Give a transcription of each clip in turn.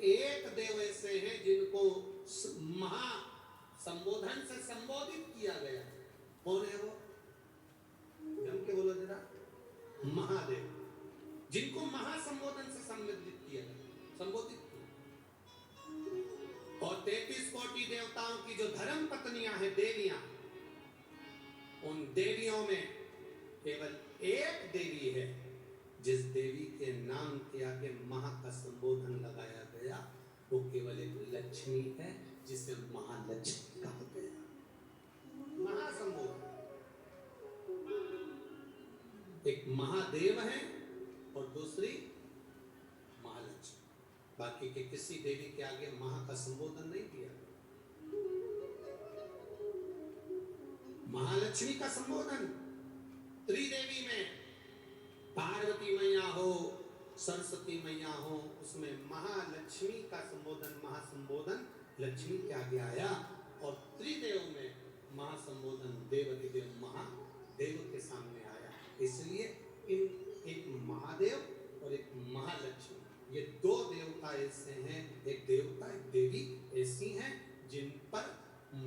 एक देव ऐसे हैं जिनको महा संबोधन से संबोधित किया गया। कौन है वो? जम के बोलो जरा। महादेव, जिनको महासंबोधन से संबोधित किया गया, संबोधित किया। और 33 कोटि देवताओं की जो धर्म पत्नियां हैं, देवियां, उन देवियों में केवल एक देवी है जिस देवी के नाम के आगे महा का संबोधन लगाया गया, वो केवल एक लक्ष्मी है जिसे महालक्ष्मी कहा गया। महासंबोधन, एक महादेव है और दूसरी महालक्ष्मी। बाकी के किसी देवी के आगे महा का संबोधन नहीं किया। महालक्ष्मी का संबोधन त्रिदेवी में, पार्वती मैया हो, सरस्वती मैया हो, उसमें महालक्ष्मी का संबोधन, महासंबोधन लक्ष्मी के आगे आया। और त्रिदेव में महासंबोधन देवाधिदेव महादेव के सामने आया। इसलिए इन एक महादेव और एक महालक्ष्मी, ये दो देवता ऐसे हैं, एक देवता एक देवी ऐसी हैं जिन पर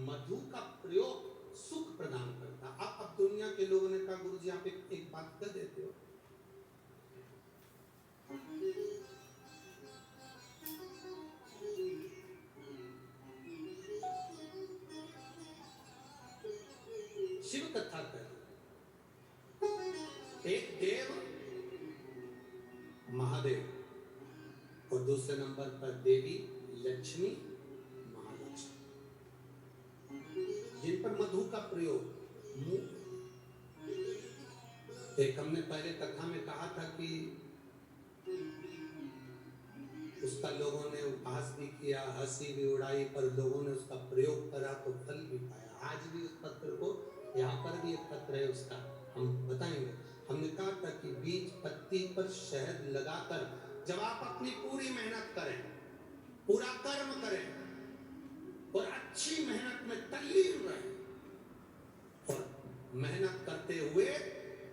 मधु का प्रयोग सुख प्रदान करता। अब दुनिया के लोगों ने कहा गुरुजी आप एक बात कर देते हो, शिव कथा कर, एक देव महादेव और दूसरे नंबर पर देवी लक्ष्मी महालक्ष्मी, जिन पर मधु का प्रयोग। एक हमने पहले कथा में कहा था कि उसका लोगों ने उपहास भी किया, हंसी भी उड़ाई, पर लोगों ने उसका प्रयोग करा तो फल भी पाया। आज भी उस पत्र को, यहाँ पर भी एक पत्र है उसका, हम बताएंगे। हमने कहा था कि बीज पत्ती पर शहद लगाकर जब आप अपनी पूरी मेहनत करें, पूरा कर्म करें और अच्छी मेहनत में तल्लीन रहें, और मेहनत करते हुए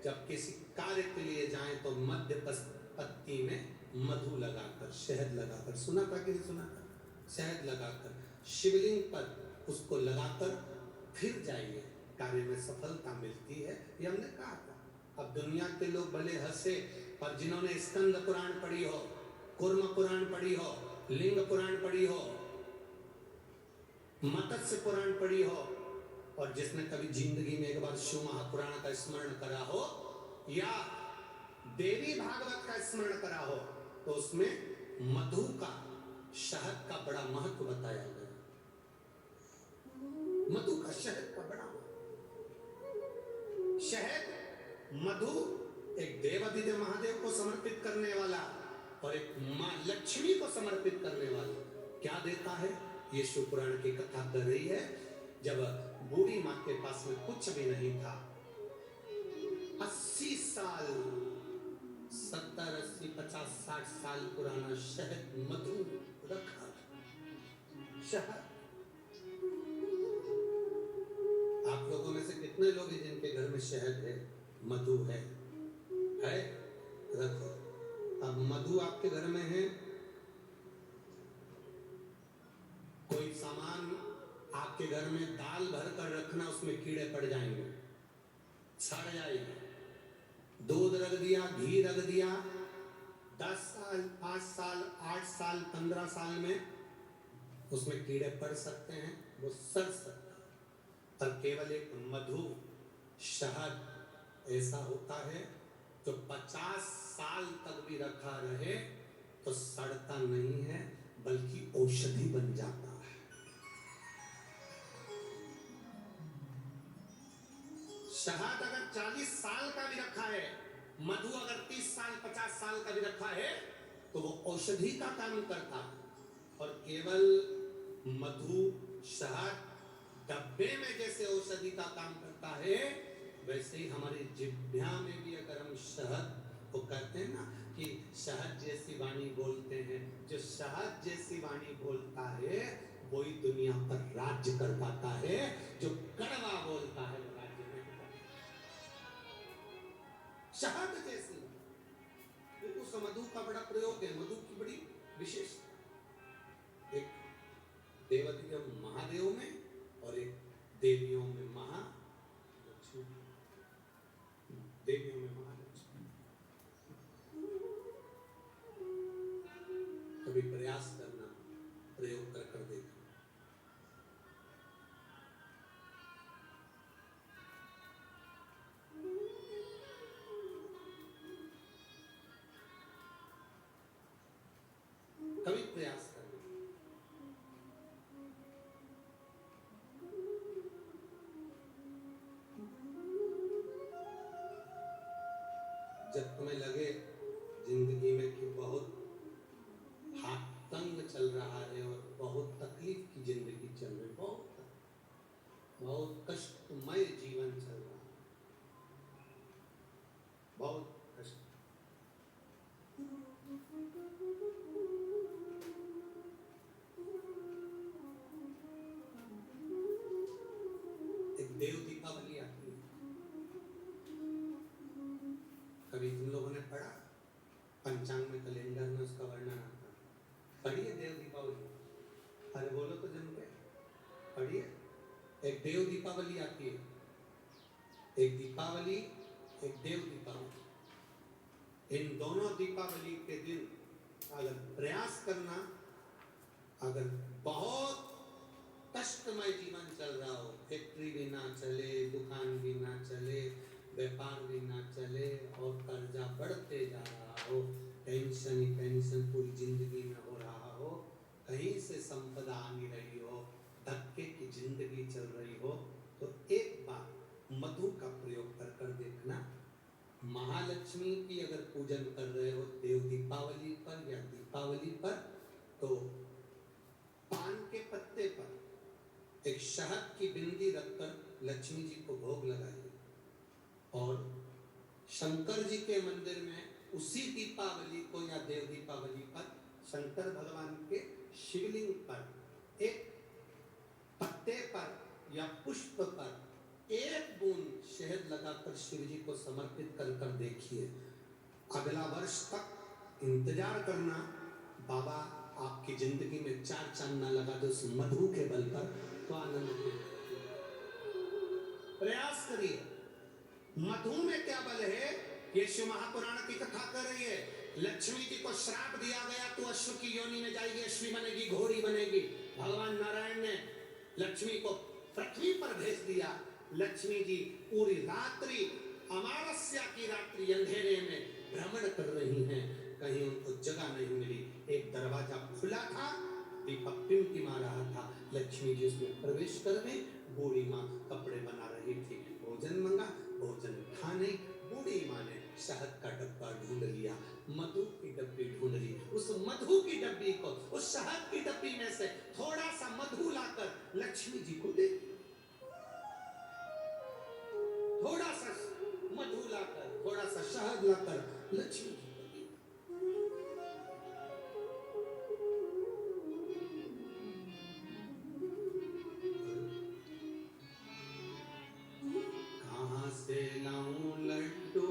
जब किसी कार्य के लिए जाएं तो मध्य पत्ती में मधु लगाकर, शहद लगाकर, सुना था कि नहीं सुना था? शहद लगाकर शिवलिंग पर उसको लगाकर फिर जाइए, कार्य में सफलता मिलती है। ये हमने कहा था। अब दुनिया के लोग भले हंसे, पर जिन्होंने स्कंद पुराण पढ़ी हो, कूर्म पुराण पढ़ी हो, लिंग पुराण पढ़ी हो, मत्स्य पुराण पढ़ी हो, और जिसने कभी जिंदगी में एक बार शिव महापुराण का स्मरण करा हो या देवी भागवत का स्मरण करा हो, तो उसमें मधु का, शहद का बड़ा महत्व बताया गया। मधु का, शहद का बड़ा महत्व। शहद, मधु एक देवाधिदेव महादेव को समर्पित करने वाला और एक मां लक्ष्मी को समर्पित करने वाला क्या देता है? ये शिव पुराण की कथा कर रही है। जब बूढ़ी मां के पास में कुछ भी नहीं था, 80 साल, 70, 80, 50, 60 साल पुराना शहद, मधु रखा। शहद, आप लोगों में से कितने लोग हैं जिनके घर में शहद है, मधु है? रखो। अब मधु आपके घर में है, कोई सामान आपके घर में दाल भर कर रखना, उसमें कीड़े पड़ जाएंगे, सड़ जाएंगे। दूध रख दिया, घी रख दिया, 10 साल, 5 साल, 8 साल, 15 साल में उसमें कीड़े पड़ सकते हैं, वो सड़ सकता है। पर केवल एक मधु, शहद ऐसा होता है जो 50 साल तक भी रखा रहे तो सड़ता नहीं है, बल्कि औषधि बन जाता है। शहद अगर 40 साल का भी रखा है, मधु अगर 30 साल, 50 साल का भी रखा है, तो वो औषधि का काम करता है। और केवल मधु, शहद डब्बे में जैसे औषधि का काम करता है, वैसे ही हमारी जिह्वा में भी अगर हम शहद, वो कहते हैं ना कि शहद जैसी वाणी बोलते हैं, जो शहद जैसी वाणी बोलता है वही दुनिया पर राज्य कर पाता है, जो कड़वा बोलता है वो राज्य नहीं करता। शहद जैसी, उस मधु का बड़ा प्रयोग है, मधु की बड़ी विशेषता। महादेव में और एक देवियों में महालक्ष्मी, देवियों में महालक्ष्मी। कभी प्रयास करना, प्रयोग कर कर देखना। कभी प्रयास करना। जब तुम्हें लगे जिंदगी में कि बहुत हाथ तंग चल रहा है और बहुत तकलीफ की जिंदगी चल रही, बहुत कष्टमय जीवन चल रहा है, बहुत कष्ट, एक देव दीपावली आती है। कभी तुम लोगों ने पढ़ा पंचांग में, कैलेंडर में उसका वर्णन आता है? पढ़िए देव दीपावली। अरे बोलो तो जम के पढ़िए। एक देव दीपावली आती है, एक दीपावली, एक देव दीपावली। इन दोनों दीपावली के दिन अगर प्रयास करना, अगर बहुत कष्टमय जीवन चल रहा हो, फैक्ट्री भी ना चले, दुकान भी ना चले, व्यापार भी ना चले और कर्जा बढ़ते जा रहा हो, टेंशन ही टेंशन पूरी जिंदगी में हो रहा हो, कहीं से संपदा आ नहीं रही हो, धक्के की जिंदगी चल रही हो, तो एक बार मधु का प्रयोग कर कर देखना। महालक्ष्मी की अगर पूजन कर रहे हो देव दीपावली पर या दीपावली पर, तो पान के पत्ते पर एक शहद की बिंदी रखकर लक्ष्मी जी को भोग लगाइए और शंकर जी के मंदिर में उसी दीपावली को या देव दीपावली पर शंकर भगवान के शिवलिंग पर एक पत्ते पर या पुष्प पर एक बूंद शहद लगाकर शिव जी को समर्पित कर कर देखिए। अगला वर्ष तक इंतजार करना, बाबा आपकी जिंदगी में चार चांद ना लगा दो उस मधु के बल पर, तो आनंद प्रयास करिए। मधु में क्या बल है? ये शिव महापुराण की कथा कर रही है। लक्ष्मी जी को श्राप दिया गया, तो अश्व की योनि में जाएगी, अश्वी बनेगी, घोड़ी बनेगी। भगवान नारायण ने लक्ष्मी को पृथ्वी पर भेज दिया। लक्ष्मी जी पूरी रात्रि, अमावस्या की रात्रि अंधेरे में भ्रमण कर रही हैं, कहीं उनको जगह नहीं मिली। एक दरवाजा खुला था, दीपक टिमटिमा रहा था, लक्ष्मी जी उसमें प्रवेश कर गई। बूढ़ी माँ कपड़े बना रही थी, भोजन मंगा, भोजन खा नहीं। बूढ़ी माँ ने शहद का डब्बा ढूंढ लिया, मधु की डब्बी ढूंढ ली। उस मधु की डब्बी को, उस शहद की डब्बी में से थोड़ा सा मधु लाकर लक्ष्मी जी को दे, थोड़ा सा मधु लाकर, थोड़ा सा शहद लाकर लक्ष्मी जी को दी। कहाँ से लाऊं लड्डू,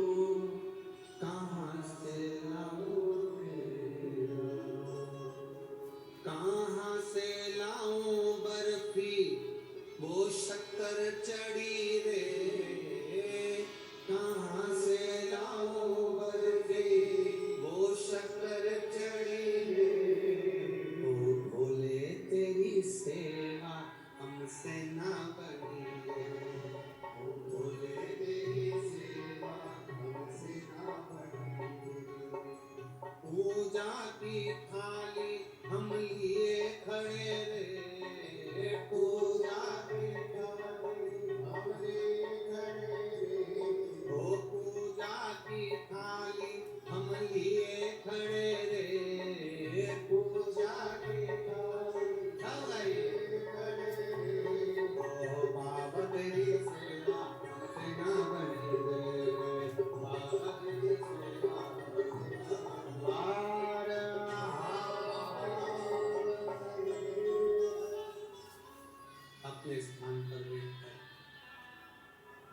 कहाँ से लाऊं, कहाँ से लाऊं बर्फी, वो शक्कर चढ़ी रे, कहाँ से लाऊं बर्फी, वो शक्कर चढ़ी रे। ओ भोले तेरी सेवा हमसे ना बनी रे, ओ भोले तेरी सेवा हमसे ना बनी रे। पूजा की थाली हम लिए खड़े रे, पूजा की थाली हम लिए खड़े रे, ओ पूजा की थाली हम लिए खड़े रे, पूजा की थाली हम लिए खड़े रे। ओ बाबा तेरी सेवा हमसे ना बनी रे, बाबा तेरी सेवा अपने स्थान पर बैठकर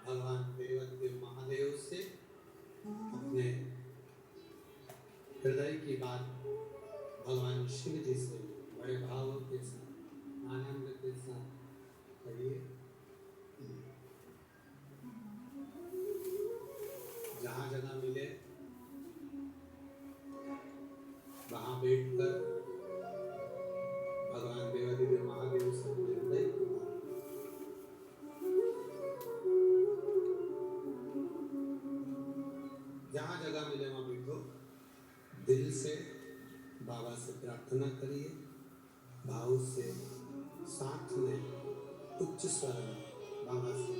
भगवान देव महादेव से अपने हृदय की बात भगवान शिव जी से बड़े भाव के साथ आनंद के साथ कहिए। जहाँ जगह मिले वहाँ बैठकर भगवान देवादिदेव महादेव से हृदय जहाँ जगह मिले वहाँ बैठो, दिल से बाबा से प्रार्थना करिए, भाव से साथ में उच्च स्वर में बाबा से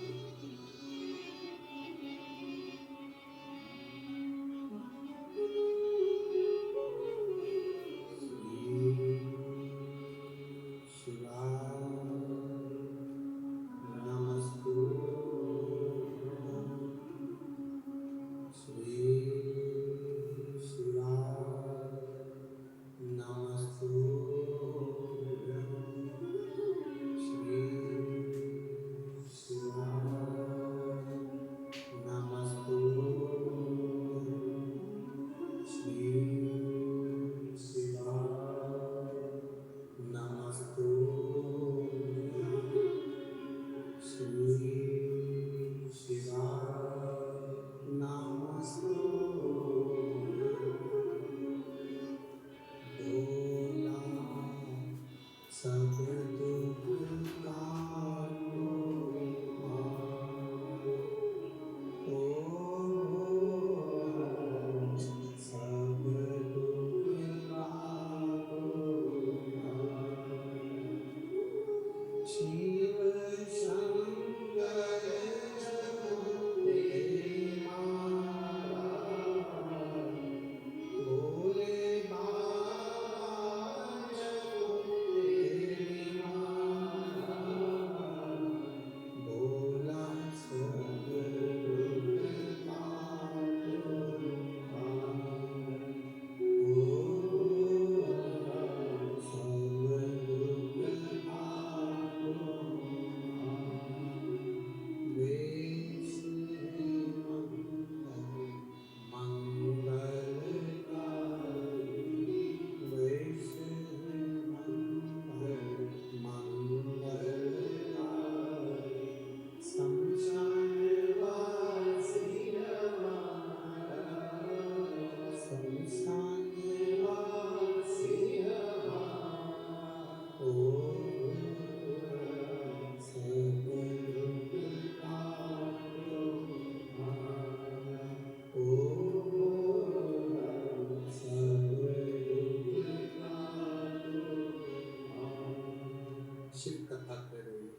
शिव कथा कर रही है,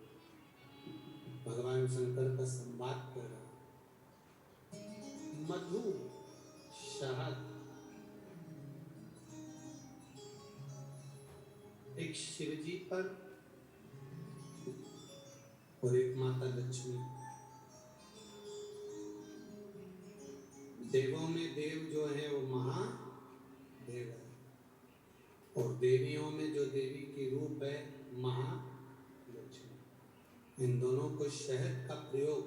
भगवान शंकर का संवाद कर रहा है। मधु शहद एक शिव जी पर और एक माता लक्ष्मी। देवों में देव जो है वो महादेव है, और देवियों में जो देवी की रूप है महालक्ष्मी। इन दोनों को शहद का प्रयोग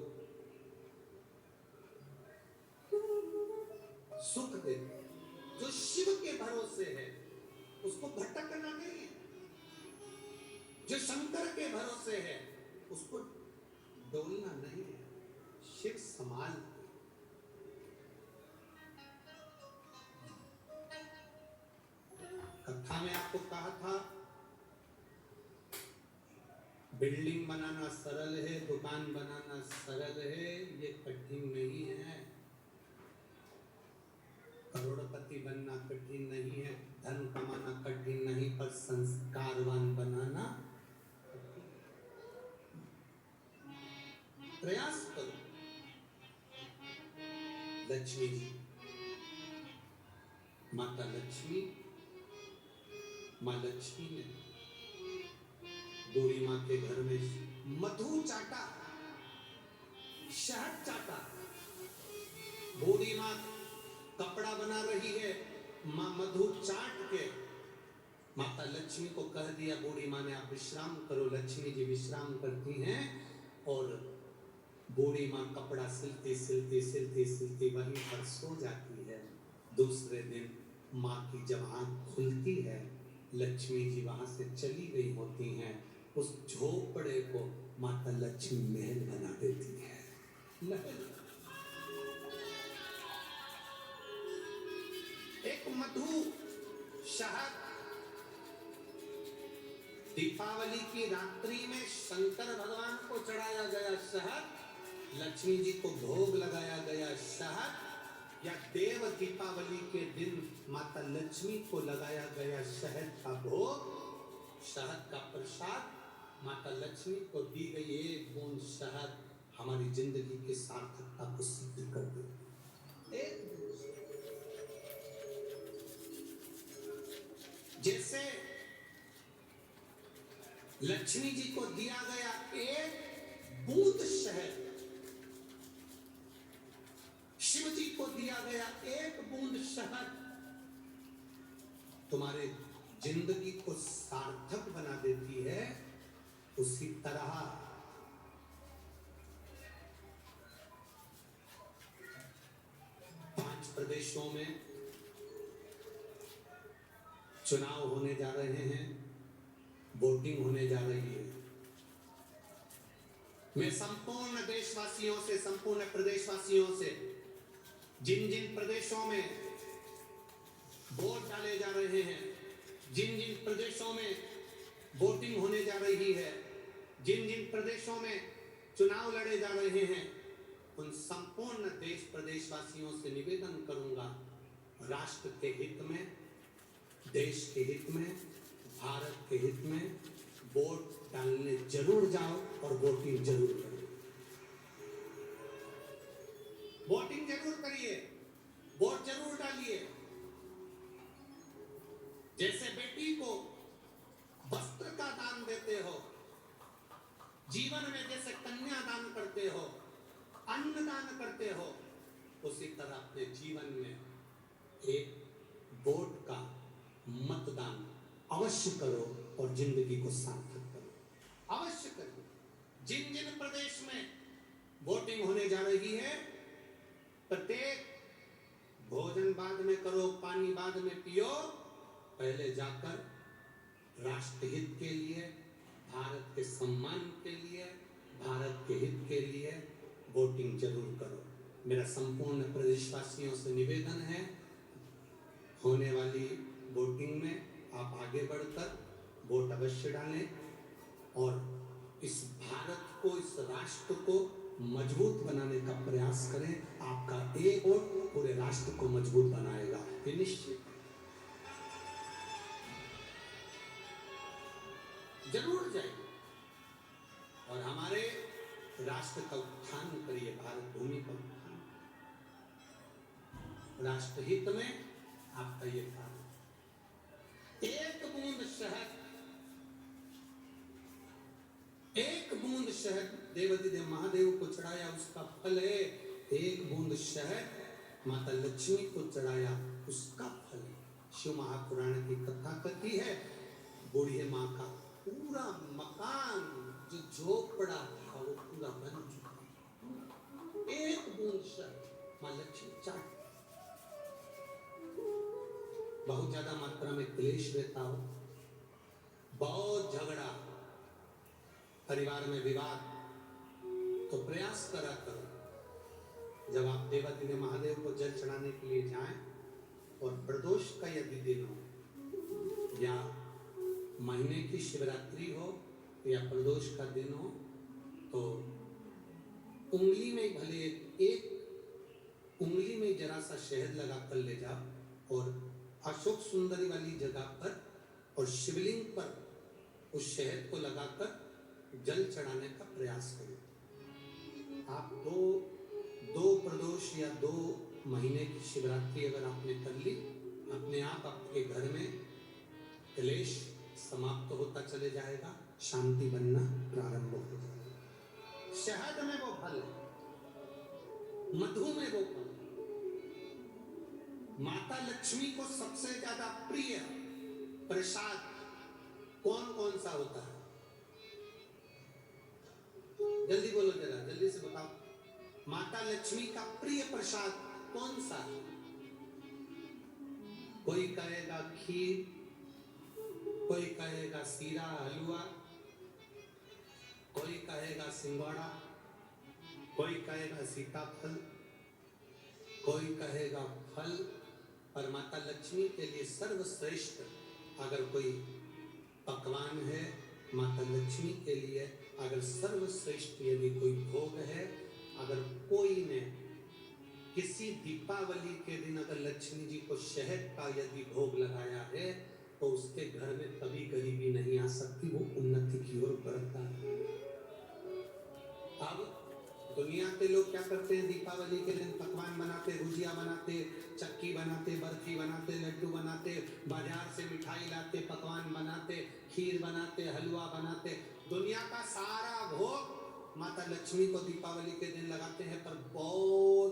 सुख देता है। जो शिव के भरोसे है उसको भटकना नहीं है, जो शंकर के भरोसे है उसको डोलना नहीं है। शिव समान कथा में आपको कहा था बिल्डिंग बनाना सरल है, दुकान बनाना सरल है, ये कठिन नहीं है। करोड़पति बनना कठिन नहीं है, धन कमाना कठिन नहीं, पर संस्कारवान बनाना कठिन। प्रयास करो। लक्ष्मी जी, माता लक्ष्मी, माँ लक्ष्मी ने बूढ़ी माँ के घर में मधु चाटा, शहद चाटा। बूढ़ी माँ कपड़ा बना रही है, माँ मधु चाट के माता लक्ष्मी को कह दिया, बूढ़ी माँ ने आप विश्राम करो। लक्ष्मी जी विश्राम करती हैं और बूढ़ी माँ कपड़ा सिलती सिलती सिलती सिलती वहीं पर सो जाती है। दूसरे दिन माँ की जब आँख खुलती है, लक्ष्मी जी वहां से चली गई होती हैं। उस झोपड़े को माता लक्ष्मी महल बना देती है। महल। एक मधु शहद, दीपावली की रात्रि में शंकर भगवान को चढ़ाया गया शहद, लक्ष्मी जी को भोग लगाया गया शहद, या देव दीपावली के दिन माता लक्ष्मी को लगाया गया शहद का भोग, शहद का प्रसाद, माता लक्ष्मी को दी गई एक बूंद शहद हमारी जिंदगी की सार्थकता को सिद्ध कर दे। एक जैसे लक्ष्मी जी को दिया गया एक बूंद शहद, शिव जी को दिया गया एक बूंद शहद तुम्हारे जिंदगी को सार्थक बना देती है, उसी तरह 5 प्रदेशों में चुनाव होने जा रहे हैं, वोटिंग होने जा रही है। मैं संपूर्ण देशवासियों से, संपूर्ण प्रदेशवासियों से, जिन जिन प्रदेशों में वोट डाले जा रहे हैं, जिन जिन प्रदेशों में वोटिंग होने जा रही है, जिन जिन प्रदेशों में चुनाव लड़े जा रहे हैं, उन संपूर्ण देश प्रदेशवासियों से निवेदन करूंगा, राष्ट्र के हित में, देश के हित में, भारत के हित में वोट डालने जरूर जाओ और वोटिंग जरूर करो। वोटिंग जरूर करिए, वोट जरूर डालिए। जैसे बेटी को वस्त्र का दान देते हो, जीवन में जैसे कन्या दान करते हो, अन्न दान करते हो, उसी तरह अपने जीवन में एक वोट का मतदान अवश्य करो और जिंदगी को सार्थक करो। अवश्य करो। जिन जिन प्रदेश में वोटिंग होने जा रही है, प्रत्येक भोजन बाद में करो, पानी बाद में पियो, पहले जाकर राष्ट्रहित के लिए, भारत के सम्मान के लिए, भारत के हित के लिए वोटिंग जरूर करो। मेरा संपूर्ण प्रदेशवासियों से निवेदन है, होने वाली वोटिंग में आप आगे बढ़कर वोट अवश्य डालें और इस भारत को, इस राष्ट्र को मजबूत बनाने का प्रयास करें। आपका एक वोट पूरे राष्ट्र को मजबूत बनाएगा, ये निश्चित। जरूर जाइए और हमारे राष्ट्र का उत्थान करिए, भारत भूमि का उत्थान। राष्ट्रहित में आपका ये कार्य। एक बूंद शहद, एक बूंद शहद देवाधिदेव महादेव को चढ़ाया, उसका फल है। एक बूंद शहद माता लक्ष्मी को चढ़ाया, उसका फल। शिव महापुराण की कथा कहती है, बूढ़ी माँ का पूरा मकान जो झोपड़ा था वो पूरा बन चुका। एक बूंद शहद माँ लक्ष्मी चाट। बहुत ज्यादा मात्रा में क्लेश रहता हो, बहुत झगड़ा, परिवार में विवाद, तो प्रयास करा करो, जब आप देवाधिदेव महादेव को जल चढ़ाने के लिए जाएं और प्रदोष का यदि दिन हो या महीने की शिवरात्रि हो या प्रदोष का दिन हो, तो उंगली में भले एक उंगली में जरा सा शहद लगा कर ले जाओ और अशोक सुंदरी वाली जगह पर और शिवलिंग पर उस शहद को लगाकर जल चढ़ाने का प्रयास करो। आप दो प्रदोष या 2 महीने की शिवरात्रि अगर आपने कर ली, अपने आप आपके घर में क्लेश समाप्त होता चले जाएगा, शांति बनना प्रारंभ हो जाएगा। शहद में वो फल है, मधु में वो फल। माता लक्ष्मी को सबसे ज्यादा प्रिय प्रसाद कौन कौन सा होता है? जल्दी बोलो, जरा जल्दी से बताओ। माता लक्ष्मी का प्रिय प्रसाद कौन सा है? कोई कहेगा खीर, कोई कहेगा सीरा हलवा, कहेगा सिंगोड़ा, कोई कहेगा सीताफल, कोई कहेगा फल। पर माता लक्ष्मी के लिए सर्वश्रेष्ठ अगर कोई पकवान है, माता लक्ष्मी के लिए अगर सर्वश्रेष्ठ यदि कोई भोग है, अगर कोई ने किसी दीपावली के दिन अगर लक्ष्मी जी को शहद का यदि भोग लगाया है, तो उसके घर में कभी गरीबी नहीं आ सकती, वो उन्नति की ओर बढ़ता है। अब दुनिया के लोग क्या करते हैं, दीपावली के दिन पकवान बनाते, गुजिया बनाते, चक्की बनाते, बर्फी बनाते, लड्डू बनाते, बाजार से मिठाई लाते, पकवान बनाते, खीर बनाते, हलवा बनाते। दुनिया का सारा भोग माता लक्ष्मी को दीपावली के दिन लगाते हैं, पर बहुत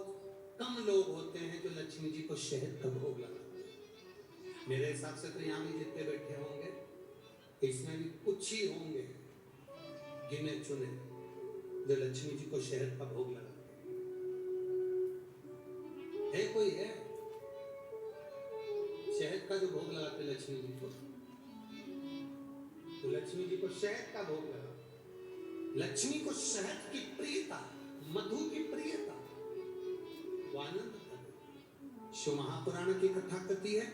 कम लोग होते हैं जो लक्ष्मी जी को शहद का भोग लगाते हैं। मेरे हिसाब से तो यहाँ भी जितने बैठे होंगे, इसमें भी कुछ ही होंगे गिने चुने जो लक्ष्मी जी को शहद का भोग लगाते है। कोई है शहद का जो भोग लगाते लक्ष्मी जी को? तो लक्ष्मी जी को शहद का भोग लगा। लक्ष्मी को शहद की प्रियता, मधु की प्रियता, वो आनंद था। शिव महापुराण की कथा कहती है,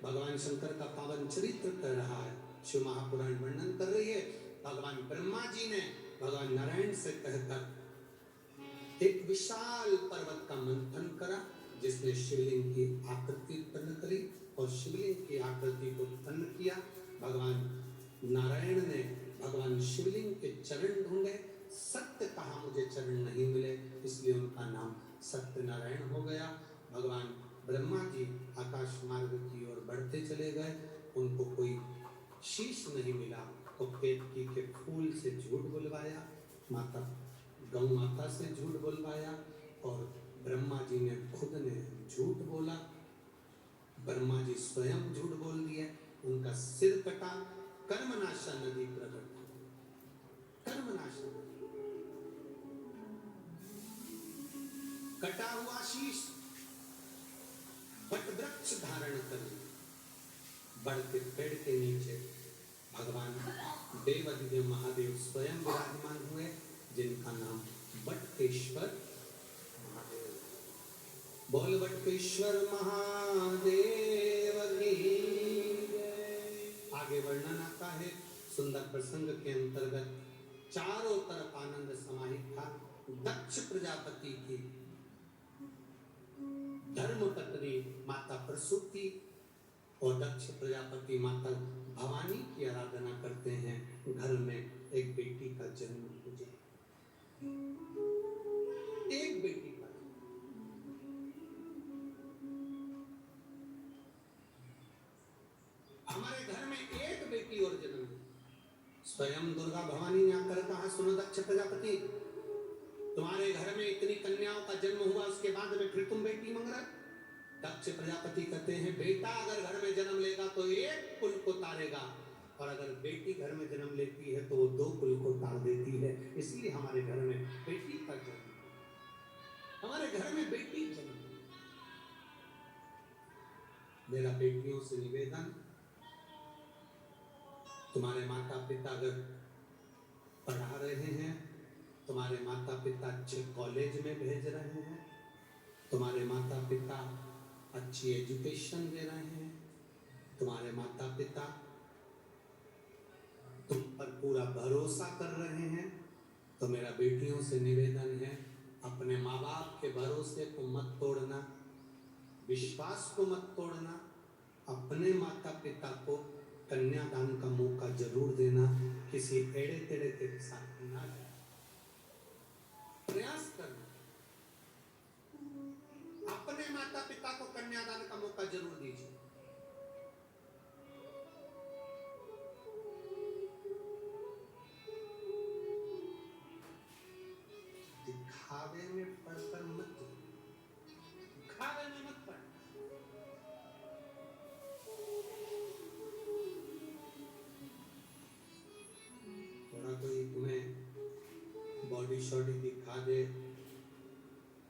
भगवान शंकर का पावन चरित्र कर रहा है। शिव महापुराण वर्णन कर रही है, भगवान ब्रह्मा जी ने भगवान नारायण से कहकर एक विशाल पर्वत का मंथन करा, जिसने शिवलिंग की आकृति उत्पन्न करी और शिवलिंग की आकृति को उत्पन्न किया। भगवान नारायण ने भगवान शिवलिंग के चरण ढूंढे, सत्य कहा मुझे चरण नहीं मिले, इसलिए उनका नाम सत्यनारायण हो गया। भगवान ब्रह्मा जी आकाश मार्ग की ओर बढ़ते चले गए, उनको कोई शीश नहीं मिला, तो केतकी के फूल से झूठ बुलवाया, माता गौ माता से झूठ बुलवाया, और ब्रह्मा जी ने खुद ने झूठ बोला। ब्रह्मा जी स्वयं झूठ बोल दिए, उनका सिर कटा, कर्मनाशा नदी प्रकट हो। कर्मनाशा कटा हुआ शीश वट वृक्ष धारण कर बढ़ते पेड़ के नीचे भगवान देवादिदेव महादेव स्वयं विराजमान हुए, जिनका नाम बटकेश्वर महादेव। बोल बटकेश्वर महादेव की। आगे वर्णन आता है, सुंदर प्रसंग के अंतर्गत चारों तरफ आनंद समाहित था। दक्ष प्रजापति की धर्मपत्नी माता प्रसूति और दक्ष प्रजापति माता भवानी की आराधना करते हैं। घर में एक बेटी का जन्म हो जाए, एक बेटी का। हमारे घर में एक बेटी और जन्म है। स्वयं दुर्गा भवानी ने आकर कहा, सुनो दक्ष प्रजापति, तुम्हारे घर में इतनी कन्याओं का जन्म हुआ, उसके बाद में फिर तुम बेटी मांग रहे। दक्ष प्रजापति कहते हैं, बेटा अगर घर में जन्म लेगा तो एक कुल को तारेगा, और अगर बेटी घर में जन्म लेती है तो वो दो कुल को तार देती है। इसलिए हमारे घर में बेटी का जन्म, हमारे घर में बेटी जन्म। मेरा बेटियों से निवेदन, तुम्हारे माता पिता अगर पढ़ा रहे हैं, तुम्हारे माता पिता अच्छे कॉलेज में भेज रहे हैं, तुम्हारे माता पिता अच्छी एजुकेशन दे रहे हैं, तुम्हारे माता पिता तुम पर पूरा भरोसा कर रहे हैं, तो मेरा बेटियों से निवेदन है, अपने माँ बाप के भरोसे को मत तोड़ना, विश्वास को मत तोड़ना। अपने माता पिता को कन्यादान का मौका जरूर देना, किसी एड़े टेढ़े के साथ ना जाए, प्रयास करना। अपने माता पिता को कन्यादान का मौका जरूर दीजिए। दिखावे में पड़कर मत, दिखावे में मत पड़। थोड़ा कोई तुम्हें बॉडी शॉडी दिखा दे,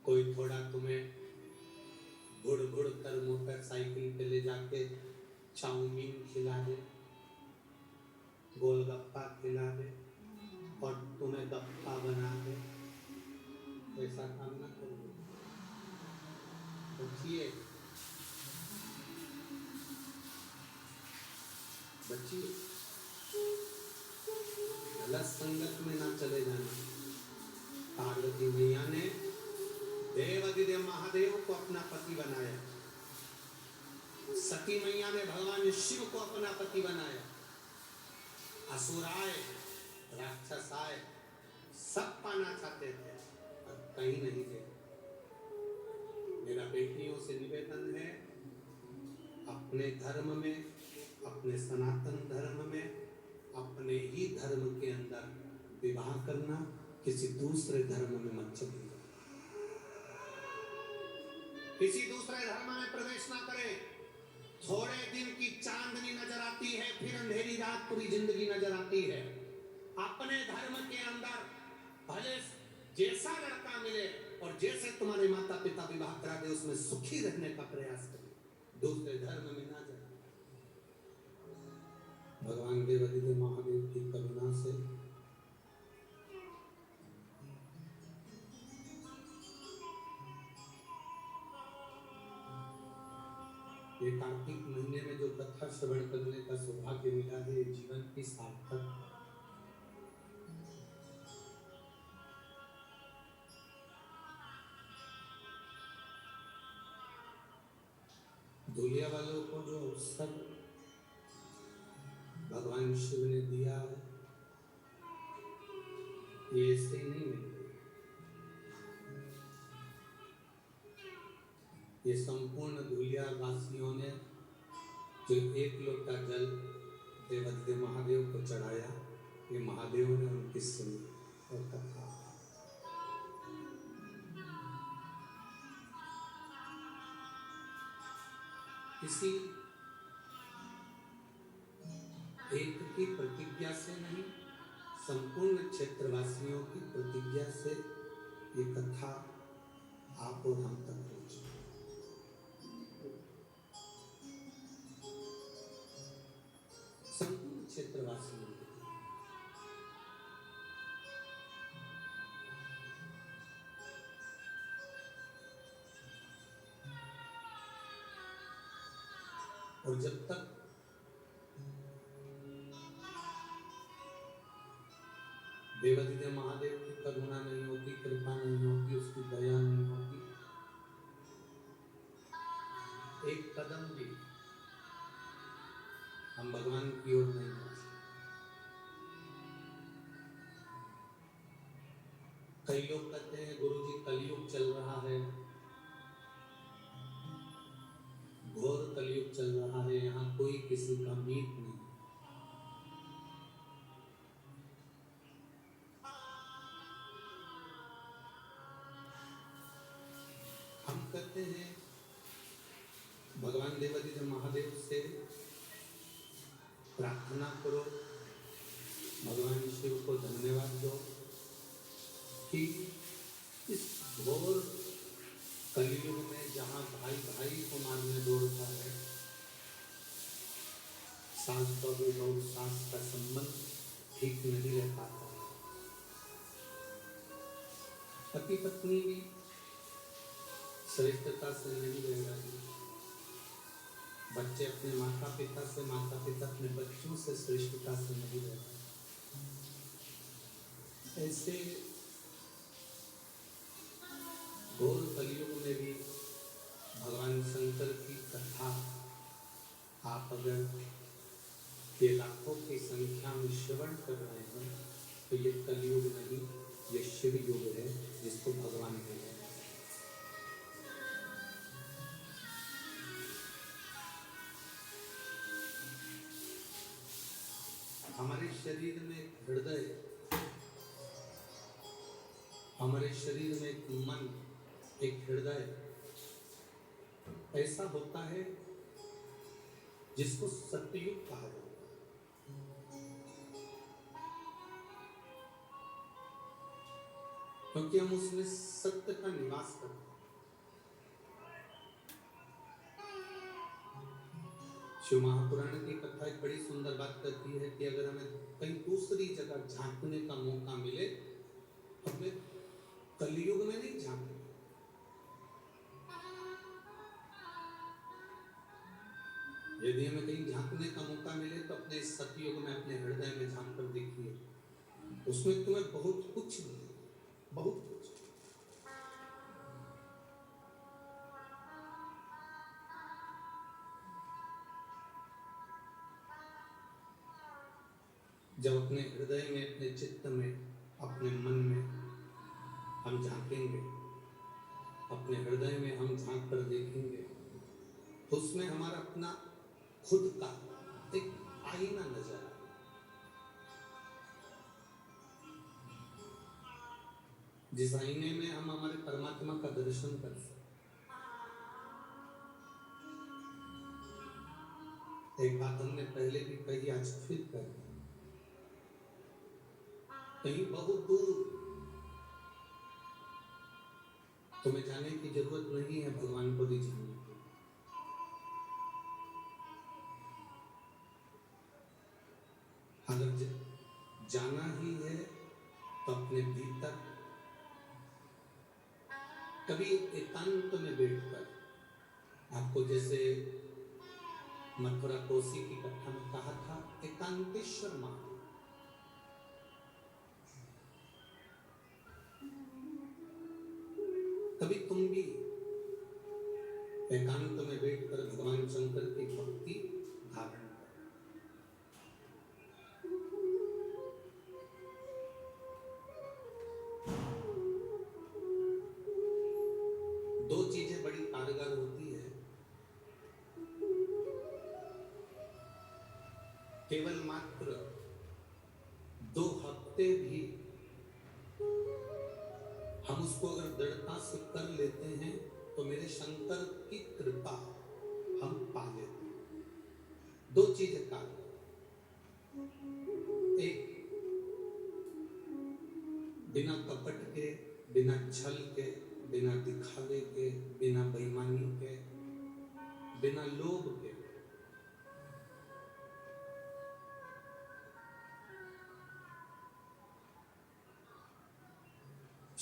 कोई थोड़ा तुम्हें घुड़ घुड़ कर मोटरसाइकिल पे ले जाके चाउमीन खिला दे, गोलगप्पा खिला दे, और तुम्हें गप्पा बना दे, ऐसा काम ना करो। बचिए, बचिए, गलत संगत में ना चले जाना। पार्वती मैया ने देवाधिदेव महादेव को अपना पति बनाया, सती मैया ने भगवान शिव को अपना पति बनाया, असुर आए, राक्षस आए, सब पाना चाहते थे और कहीं नहीं गए। मेरा बेटियों से निवेदन है, अपने धर्म में, अपने सनातन धर्म में, अपने ही धर्म के अंदर विवाह करना, किसी दूसरे धर्म में मत चलिए। किसी दूसरे धर्म में प्रवेश ना करें। थोड़े दिन की चांदनी नजर आती है, फिर अंधेरी रात पूरी जिंदगी नजर आती है। अपने धर्म के अंदर भले जैसा लड़का मिले और जैसे तुम्हारे माता पिता विवाह करा दे, उसमें सुखी रहने का प्रयास करें, दूसरे धर्म में ना जाए। भगवान देवाधिदेव महादेव की करुणा से ये कार्तिक महीने में जो कथा श्रवण करने का सौभाग्य मिला है, जीवन की सार्थक। दुनिया वालों को जो अवसर भगवान शिव ने दिया है, ये ऐसे ही नहीं मिलता। ये संपूर्ण धुलिया वासियों ने जो एक लोटा जल देवाधिदेव महादेव को चढ़ाया, ये महादेव ने उनकी सुनी और कथा। किसी एक की प्रतिज्ञा से नहीं, संपूर्ण क्षेत्रवासियों की प्रतिज्ञा से ये कथा आप और हम तक पहुंची। संपूर्ण क्षेत्रवासियों की। और जब तक देवाधिदेव महादेव की करुणा नहीं होती, कृपा नहीं होती, उसकी दया नहीं होती, एक कदम भी हम भगवान की ओर नहीं बढ़ सकते। कई लोग कहते हैं गुरुजी कलयुग चल रहा है, घोर कलयुग चल रहा है, यहाँ कोई किसी का मीत नहीं। हम कहते हैं भगवान देवाधिदेव महादेव से प्रार्थना करो, भगवान शिव को धन्यवाद दो कि इस घोर कलयुग में जहाँ भाई भाई को मारने दौड़ता है, सास बहू और सास का संबंध ठीक नहीं रह पाता, पति पत्नी भी श्रेष्ठता से नहीं रह रहे, बच्चे अपने माता पिता से, माता पिता अपने बच्चों से श्रेष्ठता से नहीं रह रहे। ऐसे घोर कलयुग में भी भगवान शंकर की कथा आप अगर ये लाखों की संख्या में श्रवण कर रहे हैं, तो ये कलयुग नहीं, ये शिव युग है, जिसको भगवान कहते हैं। हमारे शरीर में एक हृदय, हमारे शरीर में एक मन, एक हृदय ऐसा होता है जिसको सत्ययुग कहा जाता है, क्योंकि हम उसमें सत्य का निवास करते हैं। शिव महापुराण की कथा एक बड़ी सुंदर बात कहती है कि अगर हमें कहीं दूसरी जगह झांकने का मौका मिले तो हमें कलयुग में नहीं झांकना। यदि हमें कहीं झांकने का मौका मिले तो अपने सतयुग में अपने हृदय में झांक कर देखिए, उसमें तुम्हें बहुत कुछ मिलेगा, बहुत कुछ। जब अपने हृदय में, अपने चित्त में, अपने मन में हम झांकेंगे, अपने हृदय में हम झांक कर देखेंगे तो उसमें हमारा अपना खुद का एक आईना नजर आए। जिस आईने में हम हमारे परमात्मा का दर्शन कर सकते। एक बात हमने पहले भी कही, आज फिर कही, कहीं बहुत दूर तुम्हें जाने की जरूरत नहीं है भगवान को भी जानने की। अगर जाना ही है तो अपने भीतर कभी एकांत में बैठकर, आपको जैसे मथुरा कोसी की कथा में कहा था, एकांतेश्वर मान। कभी तुम भी एकांत में बैठकर भगवान शंकर की भक्ति धारण करो। दो चीजें बड़ी कारगर होती है, केवल मात्र 2 हफ्ते भी हम उसको अगर दृढ़ता से कर लेते हैं तो मेरे शंकर की कृपा हम पा लेते हैं। 2 चीजें कारगर, एक बिना कपट के, बिना छल के, बिना दिखावे के, बिना बेईमानी के, बिना लोभ के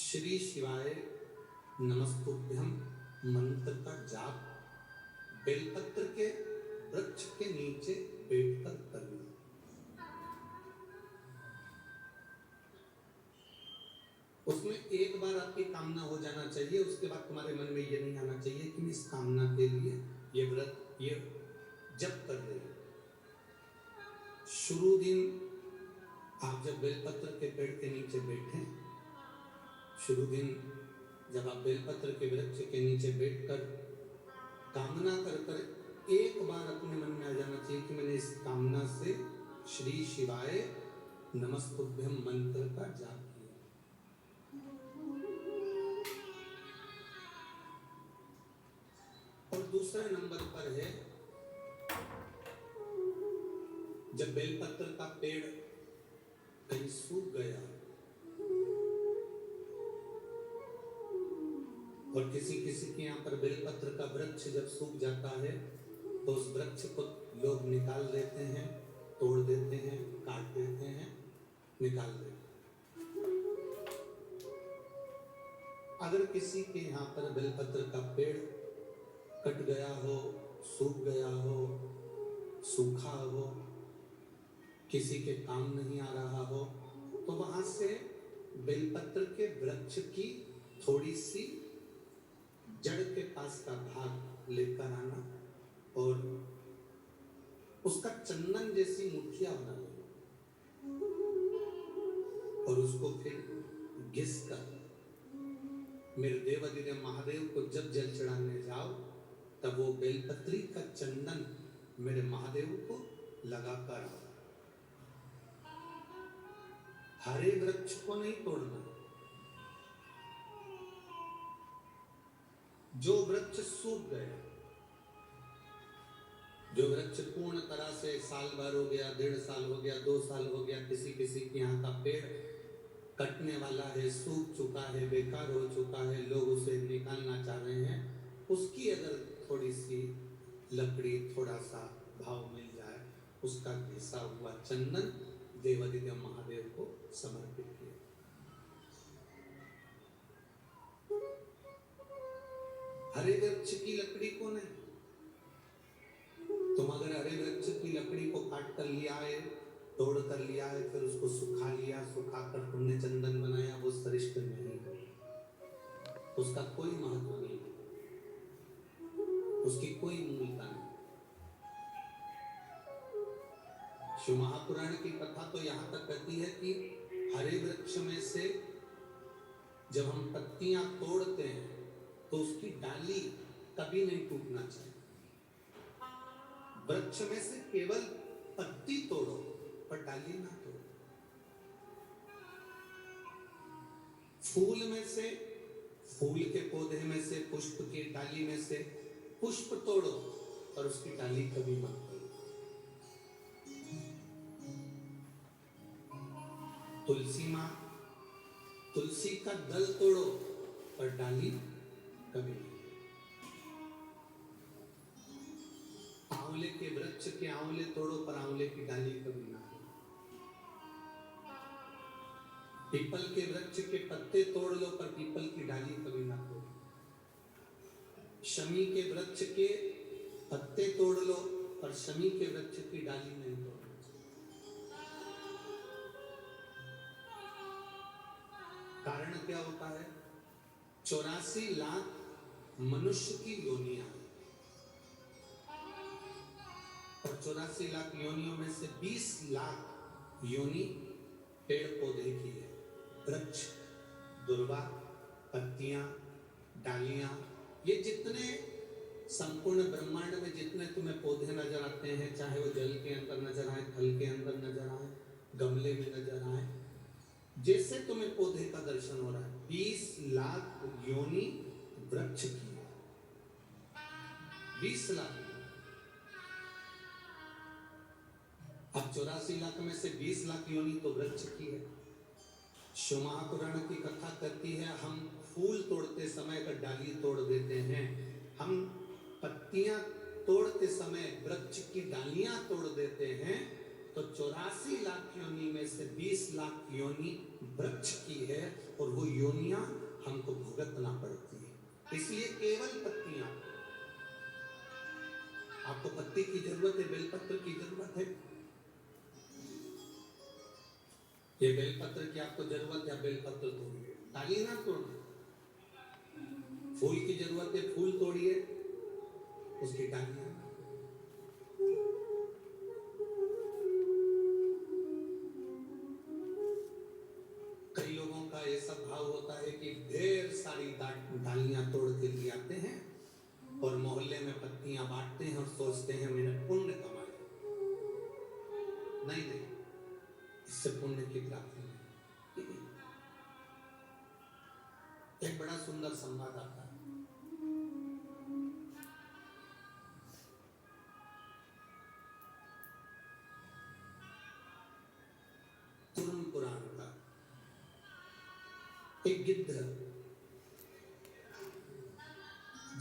श्री शिवाय नमस्तुभ्यम मंत्र का जाप बेलपत्र के वृक्ष के नीचे बैठकर करना। उसमें एक बार आपकी कामना हो जाना चाहिए, उसके बाद तुम्हारे मन में ये नहीं आना चाहिए कि मैं इस कामना के लिए ये व्रत, ये जप कर रहे हैं। शुरू दिन आप जब बेलपत्र के पेड़ के नीचे बैठे, शुरू दिन जब आप बेलपत्र के वृक्ष के नीचे बैठकर कामना कर कर एक बार अपने मन में आ जाना चाहिए कि मैंने इस कामना से श्री शिवाय नमस्तुभ्यम मंत्र का जाप किया। और दूसरे नंबर पर है, जब बेलपत्र का पेड़ कहीं सूख गया और किसी किसी के यहाँ पर बेलपत्र का वृक्ष जब सूख जाता है तो उस वृक्ष को लोग निकाल देते हैं, तोड़ देते हैं, काट देते हैं, निकाल देते हैं। अगर किसी के यहाँ पर बेलपत्र का पेड़ कट गया हो, सूख गया हो, सूखा हो, किसी के काम नहीं आ रहा हो, तो वहां से बेलपत्र के वृक्ष की थोड़ी सी जड़ के पास का भाग लेकर आना और उसका चंदन जैसी मुठिया बना लेना और उसको फिर घिस कर मेरे देवाधिदेव महादेव को जब जल चढ़ाने जाओ तब वो बेलपत्री का चंदन मेरे महादेव को लगाकर आओ। हरे वृक्ष को नहीं तोड़ना, जो वृक्ष सूख गए, जो वृक्ष पूर्ण तरह से साल भर हो गया, 1.5 साल हो गया, 2 साल हो गया, किसी किसी के यहाँ का पेड़ कटने वाला है, सूख चुका है, बेकार हो चुका है, लोग उसे निकालना चाह रहे हैं, उसकी अगर थोड़ी सी लकड़ी, थोड़ा सा भाव मिल जाए, उसका घिसा हुआ चंदन देवादिदेव महादेव को समर्पित किया। हरे वृक्ष की लकड़ी को नहीं, तुम अगर हरे वृक्ष की लकड़ी को काट कर लिया है, तोड़ कर लिया है, फिर उसको सुखा लिया, सुखाकर तुमने चंदन बनाया, वो श्रेष्ठ नहीं है, उसका कोई महत्व नहीं, उसकी कोई मूलता नहीं। शिव महापुराण की कथा तो यहां तक कहती है कि हरे वृक्ष में से जब हम पत्तियां तोड़ते हैं तो उसकी डाली कभी नहीं टूटना चाहिए। वृक्ष में से केवल पत्ती तोड़ो पर डाली ना तोड़ो। फूल में से, फूल के पौधे में से, पुष्प की डाली में से पुष्प तोड़ो और उसकी डाली कभी मत तोड़ो। तुलसी मां, तुलसी का दल तोड़ो पर डाली कभी नहीं। आंवले के वृक्ष के आंवले तोड़ो पर आंवले की डाली कभी ना तोड़ो। पीपल के वृक्ष के पत्ते तोड़ लो पर पीपल की डाली कभी ना तोड़ो। शमी के वृक्ष के पत्ते तोड़ लो पर शमी के वृक्ष की डाली नहीं तोड़ो। कारण क्या होता है? 84 लाख मनुष्य की योनियां और 84 लाख योनियों में से 20 लाख योनि पेड़ पौधे की है। वृक्ष, दुर्वा, पत्तियां, डालियां, ये जितने संपूर्ण ब्रह्मांड में जितने तुम्हें पौधे नजर आते हैं, चाहे वो जल के अंदर नजर आए, थल के अंदर नजर आए, गमले में नजर आए, जैसे तुम्हें पौधे का दर्शन हो रहा है, 20 लाख योनि वृक्ष की है। 20 लाख। अब 84 लाख में से 20 लाख योनि तो वृक्ष की है। शिव महापुराण की कथा करती है, हम फूल तोड़ते समय अगर डाली तोड़ देते हैं, हम पत्तियां तोड़ते समय वृक्ष की डालियां तोड़ देते हैं, तो 84 लाख योनि में से 20 लाख योनि वृक्ष की है और वो योनियां हमको भुगतना पड़ती है। इसलिए केवल पत्तियां, आपको पत्ती की जरूरत है, बेलपत्र की जरूरत है, ये बेलपत्र की आपको जरूरत है, बेलपत्र तोड़िए, डाली ना तोड़िए। फूल की जरूरत है, फूल तोड़िए, उसकी डालियां। कई लोगों का ऐसा भाव होता है कि ढेर सारी डालियां तोड़ के ले आते हैं और मोहल्ले में पत्तियां बांटते हैं और सोचते हैं मैंने पुण्य कमाया। नहीं, इससे पुण्य की प्राप्ति नहीं। एक बड़ा सुंदर संवाद आता है। कुर्म पुराण का एक गिद्ध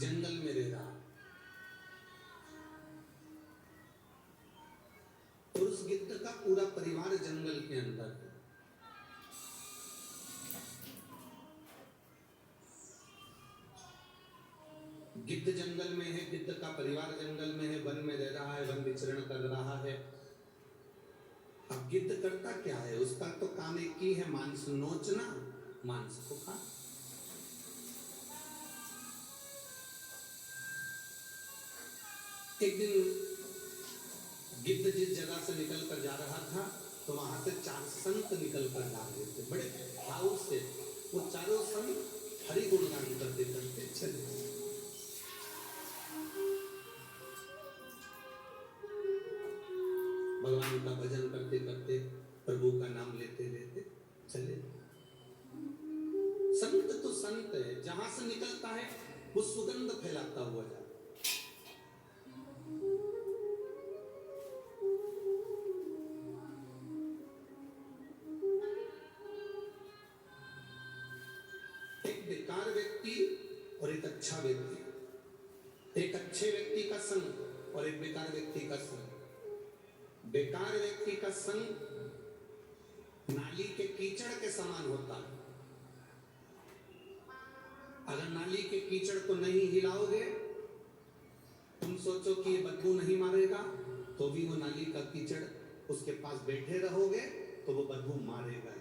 जंगल में रह रहा और उस गिद्ध का पूरा परिवार जंगल के अंदर है। गिद्ध जंगल में है, गिद्ध का परिवार जंगल में है, वन में रह रहा है, वन विचरण कर रहा है। अब गिद्ध करता क्या है? उसका तो काम एक ही है, मांस नोचना, मांस को खा। एक दिन गिद्ध जिस जगह से निकल कर जा रहा था तो वहां से 4 संत निकल कर जा रहे थे, बड़े भाव से। वो चारों संत हरि गुणगान करते करते चले। भगवान का भजन करते करते, प्रभु का नाम लेते लेते चले। संत तो संत है, जहां से निकलता है वो सुगंध फैलाता हुआ जाता है। एक बेकार व्यक्ति और एक अच्छा व्यक्ति, एक अच्छे व्यक्ति का संग और एक बेकार व्यक्ति का संग। बेकार व्यक्ति का संग नाली के कीचड़ के समान होता है। अगर नाली के कीचड़ को नहीं हिलाओगे, तुम सोचो कि ये बदबू नहीं मारेगा, तो भी वो नाली का कीचड़ उसके पास बैठे रहोगे तो वो बदबू मारेगा।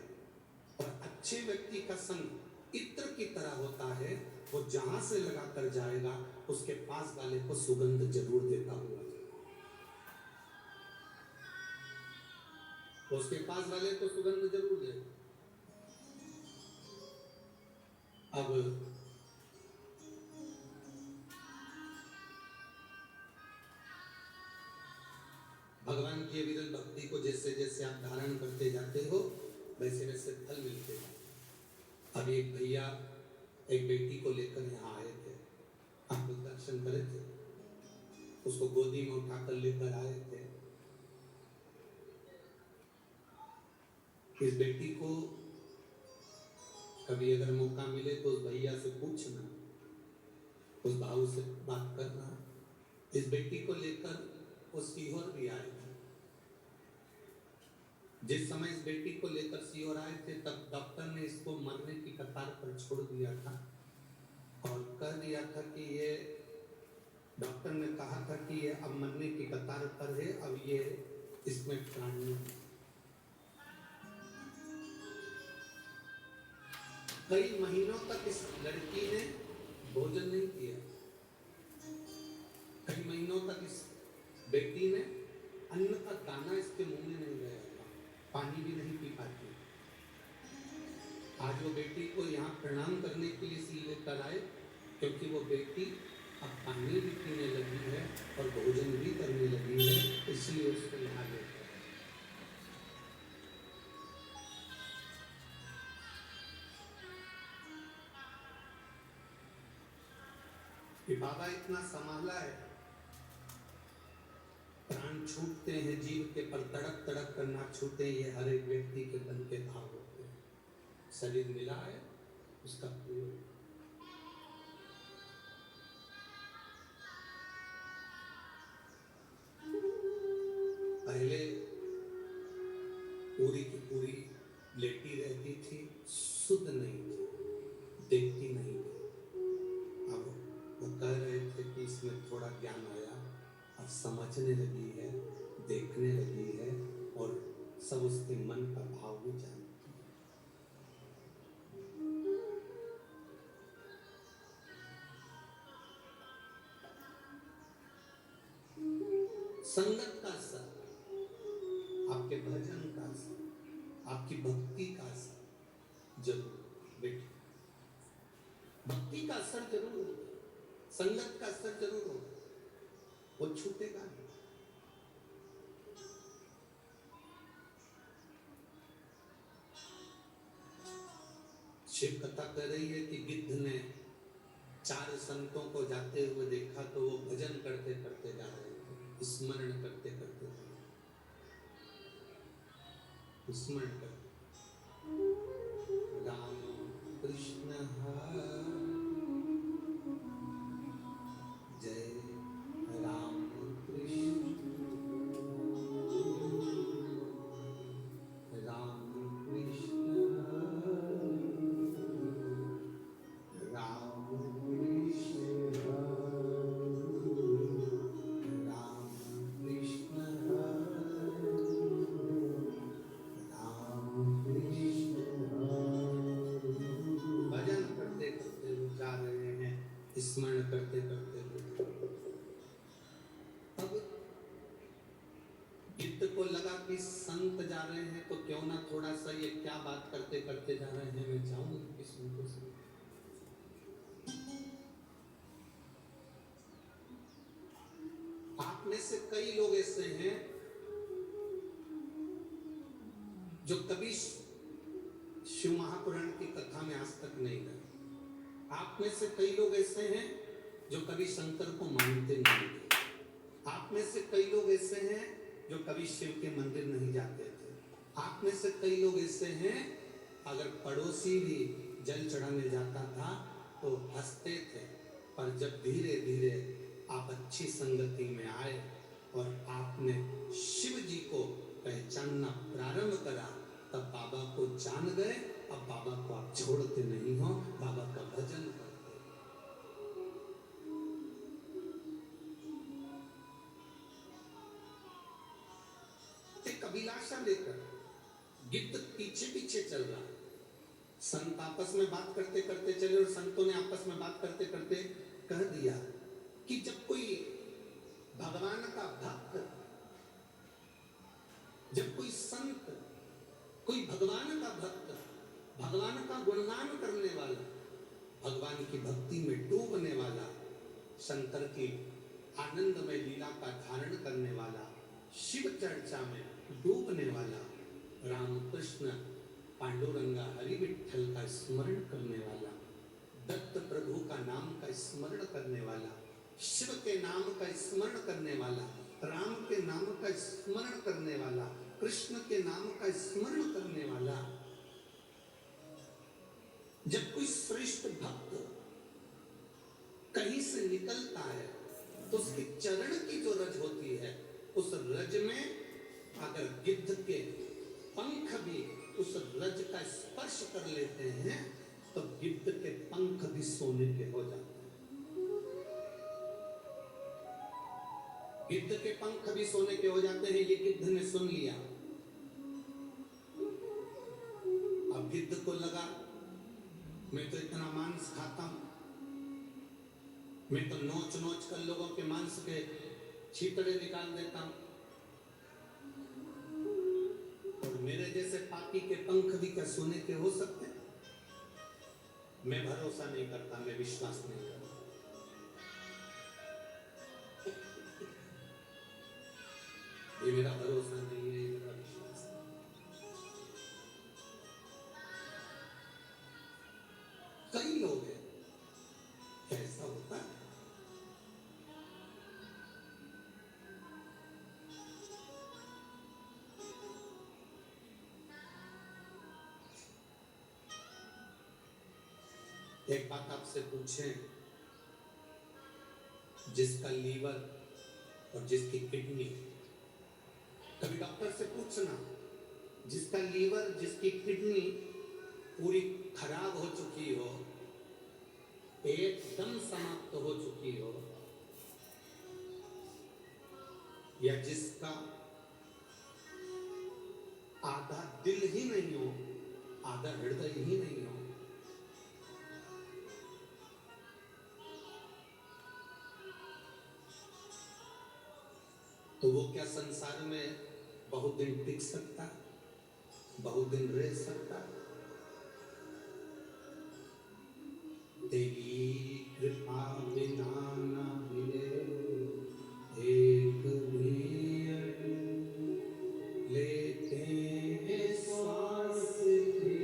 और अच्छे व्यक्ति का संग इत्र की तरह होता है, वो जहां से लगा कर जाएगा उसके पास वाले को सुगंध जरूर देता हुआ, उसके पास वाले को सुगंध जरूर देगा। अब भगवान की विरल भक्ति को जैसे जैसे आप धारण करते जाते हो, वैसे वैसे फल मिलते हैं। अब एक भैया एक बेटी को लेकर यहाँ आए थे, आप लोग दर्शन करे थे, उसको गोदी में उठाकर लेकर आए थे। इस बेटी को कभी अगर मौका मिले तो उस भैया से पूछना, उस भाऊ से बात करना। इस बेटी को लेकर वो सीहोर भी आए थे। जिस समय इस बेटी को लेकर सीहोर आए थे, तब डॉक्टर ने इसको मरने की कतार पर छोड़ दिया था और कह दिया था कि ये, डॉक्टर ने कहा था कि ये अब मरने की कतार पर है, अब ये इसमें प्राण नहीं। कई महीनों तक इस लड़की ने भोजन नहीं किया, कई महीनों तक इस बेटी ने अन्न का दाना इसके मुंह में नहीं गया, पानी भी नहीं पी पाती। आज वो बेटी को यहाँ प्रणाम करने के लिए इसलिए लेकर आए क्योंकि वो बेटी अब पानी भी पीने लगी है और भोजन भी करने लगी है, इसलिए उसको यहाँ लेकर आए। कि बाबा इतना संभाला है, प्राण छूटते हैं जीव के पर तड़प तड़प कर ना छूटे, ये हर एक व्यक्ति के मन के भाव होते हैं। शरीर मिला है, उसका प्रयोग। पहले पूरी की पूरी लेटी रहती थी, शुद्ध नहीं थी, देखती नहीं थी। अब वो कह रहे थे कि इसमें थोड़ा ज्ञान आया, अब समझने लगी है, देखने लगी है और सब उसके मन का भाव भी जानती है। संगत का असर, आपके भजन का असर, आपकी भक्ति का असर जरूर बेटी, भक्ति का असर जरूर होगा, संगत का असर जरूर होगा, वो छूटेगा नहीं। शिव कथा कह रही है कि गिद्ध ने 4 संतों को जाते हुए देखा तो वो भजन करते करते जा रहे थे, स्मरण करते करते, स्मरण करते, राम कृष्ण जय राम कृष्ण राम कृष्ण राम कृष्ण राम कृष्ण राम कृष्ण। भजन करते करते वो जा रहे हैं, स्मरण करते करते। अब गिद्ध को लगा कि संत जा रहे हैं तो क्यों ना थोड़ा सा ये क्या बात करते करते जा रहे हैं, मैं जाऊं इनकी सुनते सुनते। आप में से कई लोग ऐसे हैं जो कभी शिव महापुराण की कथा में आज तक नहीं गए। आप में से कई लोग ऐसे हैं जो कभी शंकर को मानते नहीं थे। आप में से कई लोग ऐसे हैं जो कभी शिव के मंदिर नहीं जाते थे। आप में से कई लोग ऐसे हैं, अगर पड़ोसी भी जल चढ़ाने जाता था तो हंसते थे, पर जब धीरे धीरे आप अच्छी संगति में आए और आपने शिव जी को पहचानना प्रारंभ करा, तब बाबा को जान गए। अब बाबा को आप छोड़ते नहीं हो, बाबा का भजन करते। एक अभिलाषा लेकर गिद्ध पीछे पीछे चल रहा है। संत आपस में बात करते करते चले, और संतों ने आपस में बात करते करते कह दिया कि जब कोई भगवान का भक्त, जब कोई संत, कोई भगवान का भक्त, भगवान का गुणगान करने वाला, भगवान की भक्ति में डूबने वाला, शंकर की आनंदमय लीला का धारण करने वाला, शिव चर्चा में डूबने वाला, राम कृष्ण पांडुरंगा हरि विठल का स्मरण करने वाला, दत्त प्रभु का नाम का स्मरण करने वाला, शिव के नाम का स्मरण करने वाला, राम के नाम का स्मरण करने वाला, कृष्ण के नाम का स्मरण करने वाला, जब कोई श्रेष्ठ भक्त कहीं से निकलता है तो उसके चरण की जो रज होती है, उस रज में अगर गिद्ध के पंख भी उस रज का स्पर्श कर लेते हैं तो गिद्ध के पंख भी सोने के हो जाते हैं। गिद्ध के पंख भी सोने के हो जाते हैं। ये गिद्ध ने सुन लिया। अब गिद्ध को लगा, मैं तो इतना मांस खाता हूं, मैं तो नोच नोच कर लोगों के मांस के छींतड़े निकाल देता हूं, और मेरे जैसे पापी के पंख भी क्या सोने के हो सकते हैं? मैं भरोसा नहीं करता, मैं विश्वास नहीं करता। ये मेरा भरोसा नहीं है, ये मेरा विश्वास है। कई लोग हैं ऐसा होता है। एक बात आपसे पूछें, जिसका लीवर और जिसकी किडनी, कभी डॉक्टर से पूछना, जिसका लीवर जिसकी किडनी पूरी खराब हो चुकी हो, एकदम समाप्त हो चुकी हो, या जिसका आधा दिल ही नहीं हो, आधा हृदय ही नहीं हो, तो वो क्या संसार में बहुत दिन टिक सकता, बहुत दिन रह सकता? तेरी कृपा बिना ना मिले एक भी लेते हैं श्वास की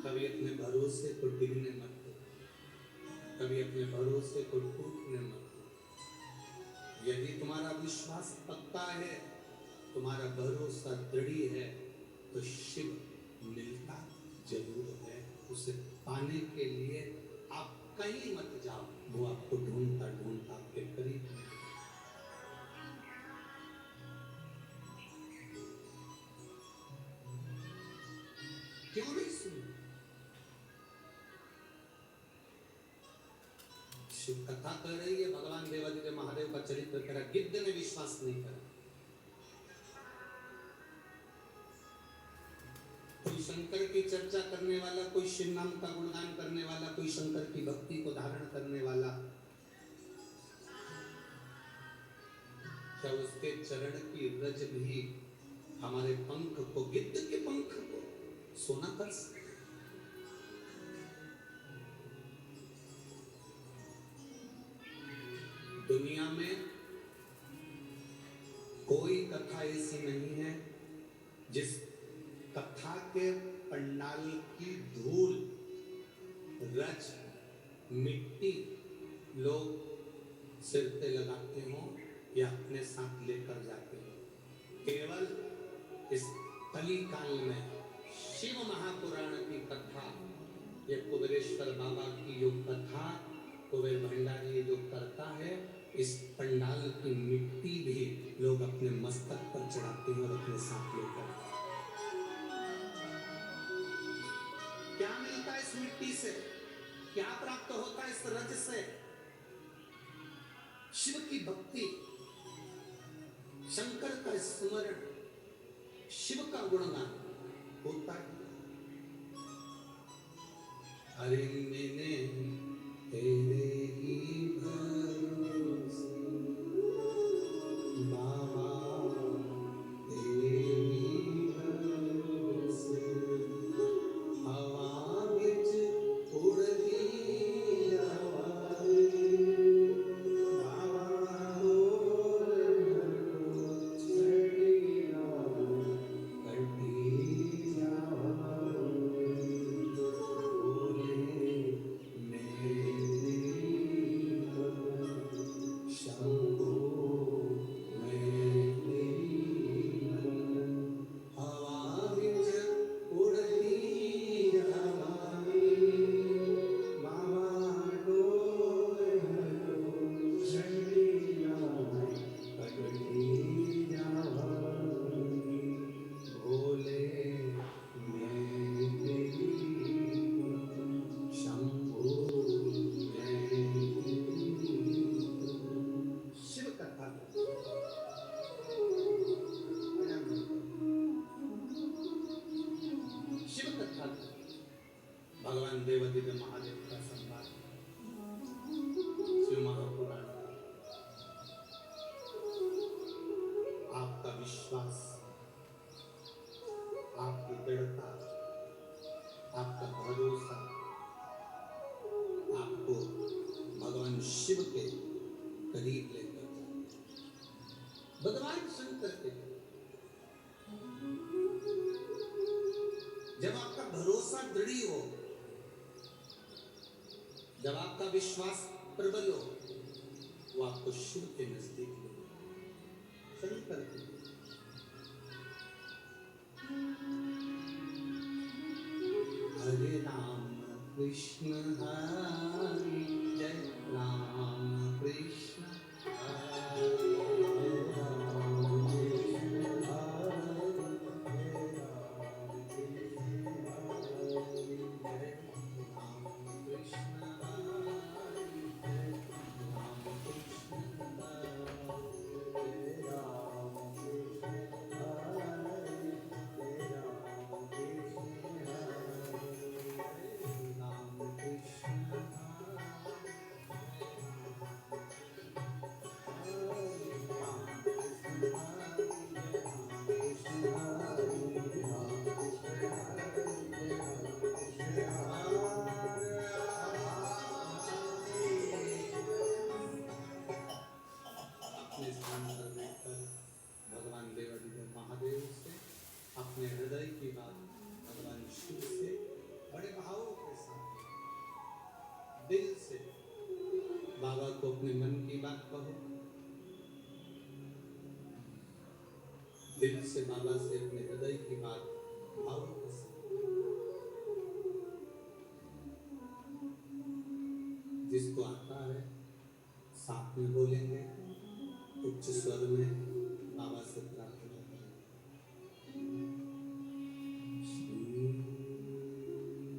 कभी अपने भरोसे को गिरने मत दो, कभी अपने भरोसे को टूटने मत दो। यदि तुम्हारा विश्वास पक्का है, तुम्हारा भरोसा दृढ़ है, तो शिव मिलता जरूर है। उसे पाने के लिए आप कहीं मत जाओ, वो आपको ढूंढता ढूंढता आपके करीब है। क्यों नहीं सुन? शिव कथा कर रही है, भगवान देवादिदेव महादेव का चरित्र करा, गिद्ध ने विश्वास नहीं करा। तो शंकर की चर्चा करने वाला, कोई शिव नाम का गुणगान करने वाला, कोई शंकर की भक्ति को धारण करने वाला, क्या उसके चरण की रज भी हमारे पंख को, गिद्ध के पंख को सोना कर सकते? दुनिया में कोई कथा ऐसी नहीं है जिस कथा के पंडाल की धूल, रज, मिट्टी लोग सिर पे लगाते हो या अपने साथ लेकर जाते हो। केवल इस कली काल में शिव महापुराण की कथा, ये कुबेरेश्वर बाबा की जो कथा कुबेर भंडारी जो करता है, इस पंडाल की मिट्टी भी लोग अपने मस्तक पर चढ़ाते हैं और अपने साथ लेकर। क्या मिलता है इस मिट्टी से? क्या प्राप्त होता है इस रज से? शिव की भक्ति, शंकर का स्मरण, शिव का गुणगान होता है। अरे मैंने तेरे ही भरोसे बाबा, तेरे ही भरोसे हवा विच उड़दी आवाज़ बाबा बोल छड़ी भगवान देवादिदेव महादेव का संवाद शिव महापुराण। आपका विश्वास, आपकी दृढ़ता, आपका भरोसा आपको भगवान शिव के करीब लेकर जाए, भगवान शंकर के। जब आपका भरोसा दृढ़ हो, जब आपका विश्वास प्रबल हो, वो आपको शिव के नजदीक ले शंकर के। हरे राम कृष्ण हरे जय राम कृष्ण हरे राम कृष्ण भगवान देवादिदेव महादेव से अपने हृदय की बात भगवान शिव से बड़े भावों के साथ दिल से बाबा को अपने मन की बात कहो, दिल से बाबा से अपने हृदय की बात भावों के साथ, जिसको आता है साथ में बोलेंगे, उच्च स्वर में बाबा से प्रार्थना करें। श्री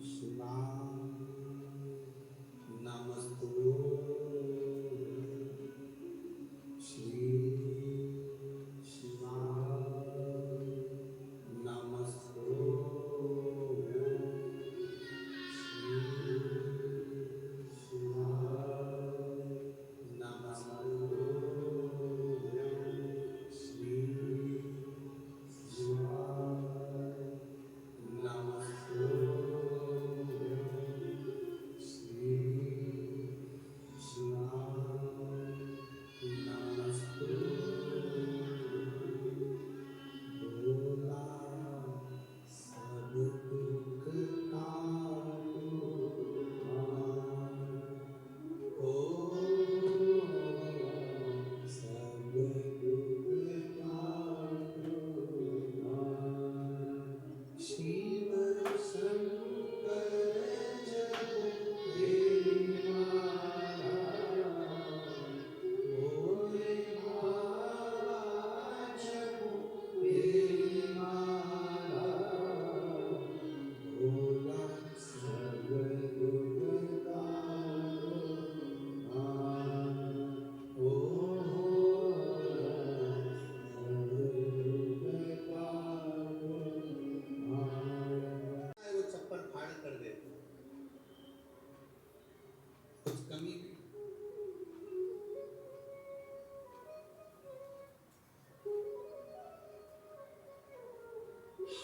शिवाय नमस्तु, श्री शिवाय नमस्तु।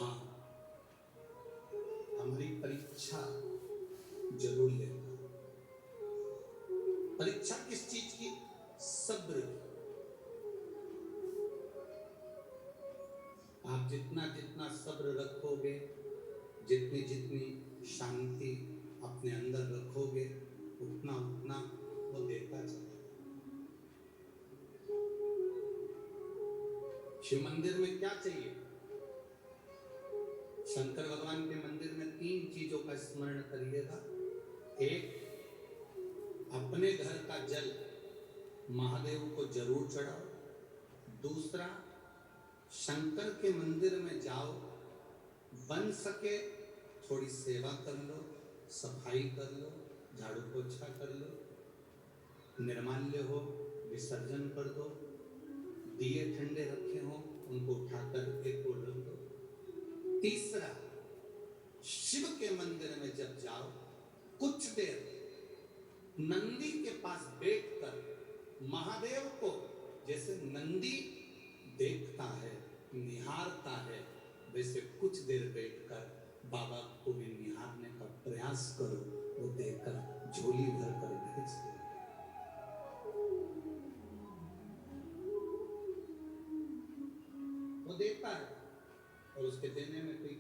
हाँ, हमारी परीक्षा जरूर लेगा। परीक्षा किस चीज की? सब्र की। आप जितना जितना सब्र रखोगे, जितनी जितनी शांति अपने अंदर रखोगे, उतना उतना वो देता चलेगा। शिव मंदिर में क्या चाहिए? शंकर भगवान के मंदिर में 3 चीजों का स्मरण करिएगा। एक, अपने घर का जल महादेव को जरूर चढ़ाओ। दूसरा, शंकर के मंदिर में जाओ, बन सके थोड़ी सेवा कर लो, सफाई कर लो, झाड़ू पोछा कर लो, निर्माल्य हो विसर्जन कर दो, दिए ठंडे रखे हो उनको उठाकर एक ओर रख दो। तीसरा, शिव के मंदिर में जब जाओ, कुछ देर नंदी के पास बैठकर महादेव को, जैसे नंदी देखता है, निहारता है, वैसे कुछ देर बैठकर बाबा को भी निहारने का प्रयास करो। वो देखकर झोली भर कर भेज दे। वो देता है और उसके देने में कोई